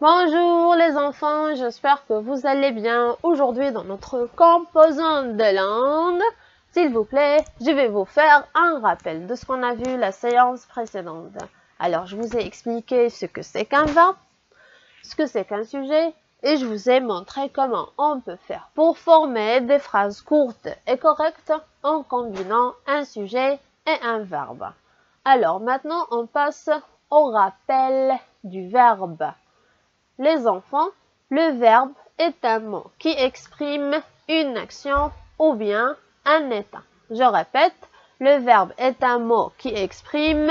Bonjour les enfants, j'espère que vous allez bien. Aujourd'hui dans notre composante de langue, s'il vous plaît, je vais vous faire un rappel de ce qu'on a vu la séance précédente. Alors, je vous ai expliqué ce que c'est qu'un verbe, ce que c'est qu'un sujet, et je vous ai montré comment on peut faire pour former des phrases courtes et correctes en combinant un sujet et un verbe. Alors, maintenant, on passe au rappel du verbe. Les enfants, le verbe est un mot qui exprime une action ou bien un état. Je répète, le verbe est un mot qui exprime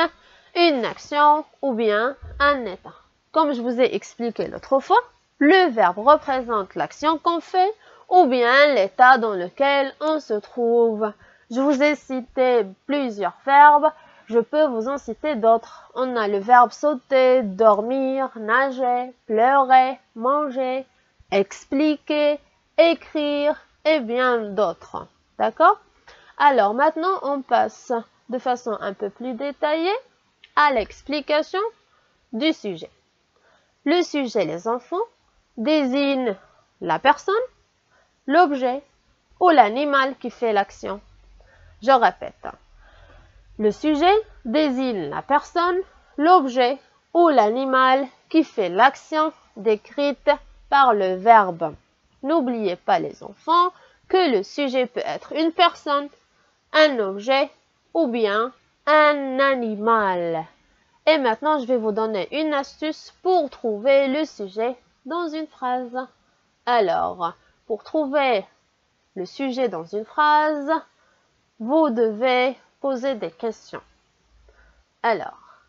une action ou bien un état. Comme je vous ai expliqué l'autre fois, le verbe représente l'action qu'on fait ou bien l'état dans lequel on se trouve. Je vous ai cité plusieurs verbes. Je peux vous en citer d'autres. On a le verbe sauter, dormir, nager, pleurer, manger, expliquer, écrire et bien d'autres. D'accord? Alors maintenant, on passe de façon un peu plus détaillée à l'explication du sujet. Le sujet, les enfants, désigne la personne, l'objet ou l'animal qui fait l'action. Je répète. Le sujet désigne la personne, l'objet ou l'animal qui fait l'action décrite par le verbe. N'oubliez pas les enfants que le sujet peut être une personne, un objet ou bien un animal. Et maintenant, je vais vous donner une astuce pour trouver le sujet dans une phrase. Alors, pour trouver le sujet dans une phrase, vous devez poser des questions. Alors,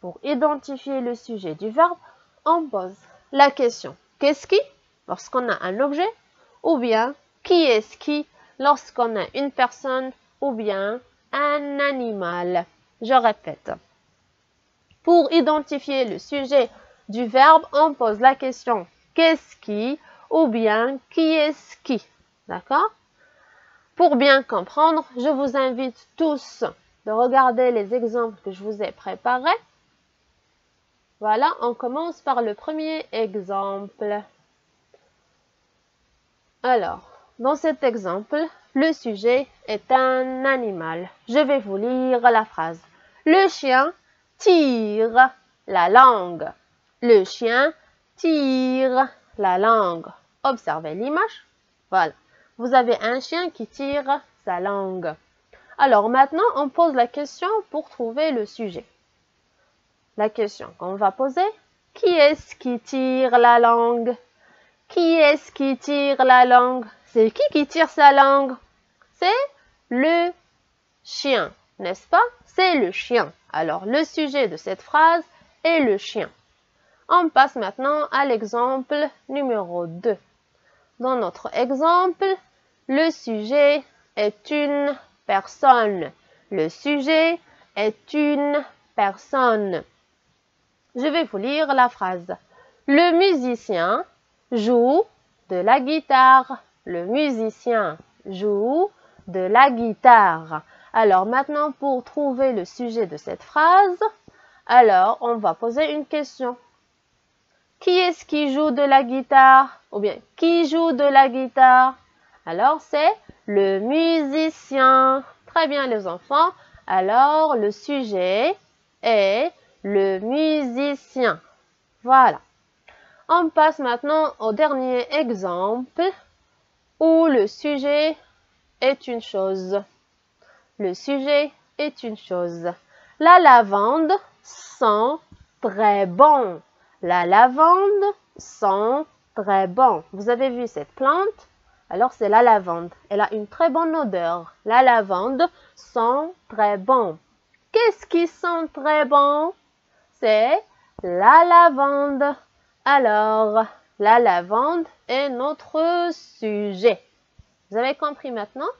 pour identifier le sujet du verbe, on pose la question « qu'est-ce qui ?» lorsqu'on a un objet, ou bien « qui est-ce qui ?» lorsqu'on a une personne, ou bien un animal. Je répète. Pour identifier le sujet du verbe, on pose la question « qu'est-ce qui ?» ou bien « qui est-ce qui ?» D'accord? Pour bien comprendre, je vous invite tous de regarder les exemples que je vous ai préparés. Voilà, on commence par le premier exemple. Alors, dans cet exemple, le sujet est un animal. Je vais vous lire la phrase. Le chien tire la langue. Le chien tire la langue. Observez l'image. Voilà. Vous avez un chien qui tire sa langue. Alors maintenant, on pose la question pour trouver le sujet. La question qu'on va poser, qui est-ce qui tire la langue? Qui est-ce qui tire la langue? C'est qui tire sa langue? C'est le chien, n'est-ce pas? C'est le chien. Alors, le sujet de cette phrase est le chien. On passe maintenant à l'exemple numéro 2. Dans notre exemple, le sujet est une personne. Le sujet est une personne. Je vais vous lire la phrase. Le musicien joue de la guitare. Le musicien joue de la guitare. Alors maintenant, pour trouver le sujet de cette phrase, alors on va poser une question. Qui est-ce qui joue de la guitare? Ou bien, qui joue de la guitare? Alors, c'est le musicien. Très bien, les enfants. Alors, le sujet est le musicien. Voilà. On passe maintenant au dernier exemple où le sujet est une chose. Le sujet est une chose. La lavande sent très bon. La lavande sent très bon. Vous avez vu cette plante? Alors, c'est la lavande. Elle a une très bonne odeur. La lavande sent très bon. Qu'est-ce qui sent très bon? C'est la lavande. Alors, la lavande est notre sujet. Vous avez compris maintenant?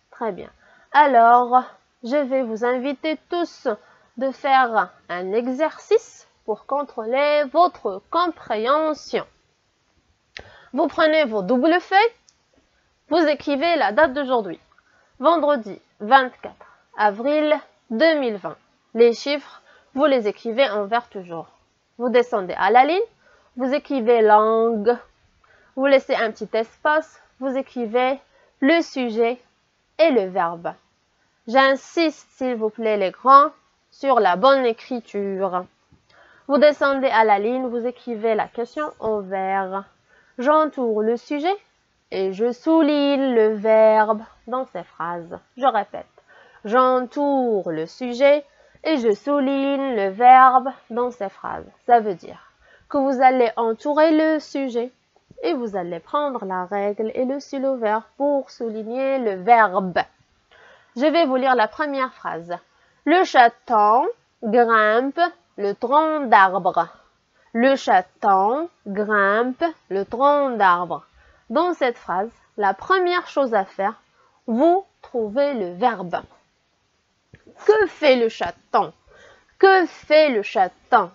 Très bien. Alors, je vais vous inviter tous de faire un exercice pour contrôler votre compréhension. Vous prenez vos doubles feuilles, vous écrivez la date d'aujourd'hui, vendredi 24 avril 2020. Les chiffres, vous les écrivez en vert toujours. Vous descendez à la ligne, vous écrivez langue, vous laissez un petit espace, vous écrivez le sujet et le verbe. J'insiste, s'il vous plaît, les grands, sur la bonne écriture. Vous descendez à la ligne, vous écrivez la question en vert. J'entoure le sujet et je souligne le verbe dans ces phrases. Je répète, j'entoure le sujet et je souligne le verbe dans ces phrases. Ça veut dire que vous allez entourer le sujet et vous allez prendre la règle et le stylo vert pour souligner le verbe. Je vais vous lire la première phrase. Le chaton grimpe le tronc d'arbre. Le chaton grimpe le tronc d'arbre. Dans cette phrase, la première chose à faire, vous trouvez le verbe. Que fait le chaton? Que fait le chaton?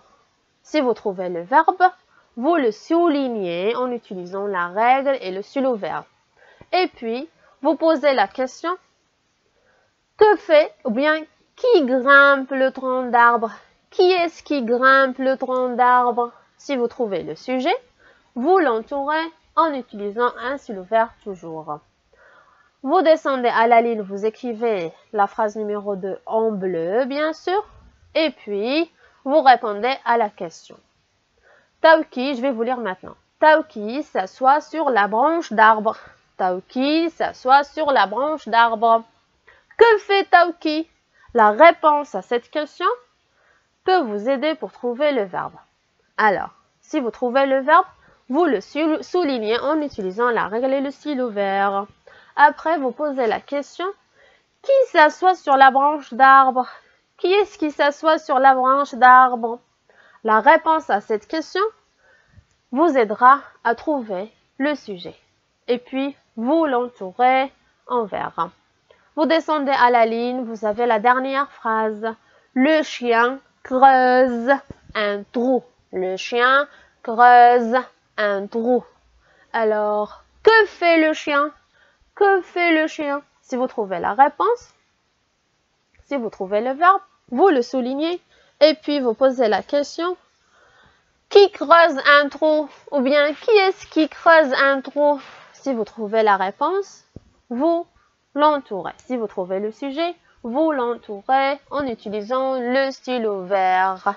Si vous trouvez le verbe, vous le soulignez en utilisant la règle et le stylo vert. Et puis, vous posez la question, que fait ou bien qui grimpe le tronc d'arbre? Qui est-ce qui grimpe le tronc d'arbre? Si vous trouvez le sujet, vous l'entourez en utilisant un stylo vert toujours. Vous descendez à la ligne, vous écrivez la phrase numéro 2 en bleu, bien sûr, et puis vous répondez à la question. Tauki, je vais vous lire maintenant. Tauki s'assoit sur la branche d'arbre. Tauki s'assoit sur la branche d'arbre. Que fait Tauki? La réponse à cette question peut vous aider pour trouver le verbe. Alors, si vous trouvez le verbe, vous le soulignez en utilisant la règle et le stylo vert. Après, vous posez la question, qui s'assoit sur la branche d'arbre? Qui est-ce qui s'assoit sur la branche d'arbre? La réponse à cette question vous aidera à trouver le sujet. Et puis, vous l'entourez en vert. Vous descendez à la ligne, vous avez la dernière phrase. Le chien creuse un trou. Le chien creuse un trou. Alors, que fait le chien? Que fait le chien? Si vous trouvez la réponse, si vous trouvez le verbe, vous le soulignez et puis vous posez la question. Qui creuse un trou? Ou bien, qui est-ce qui creuse un trou? Si vous trouvez la réponse, vous l'entourez. Si vous trouvez le sujet, vous l'entourez en utilisant le stylo vert.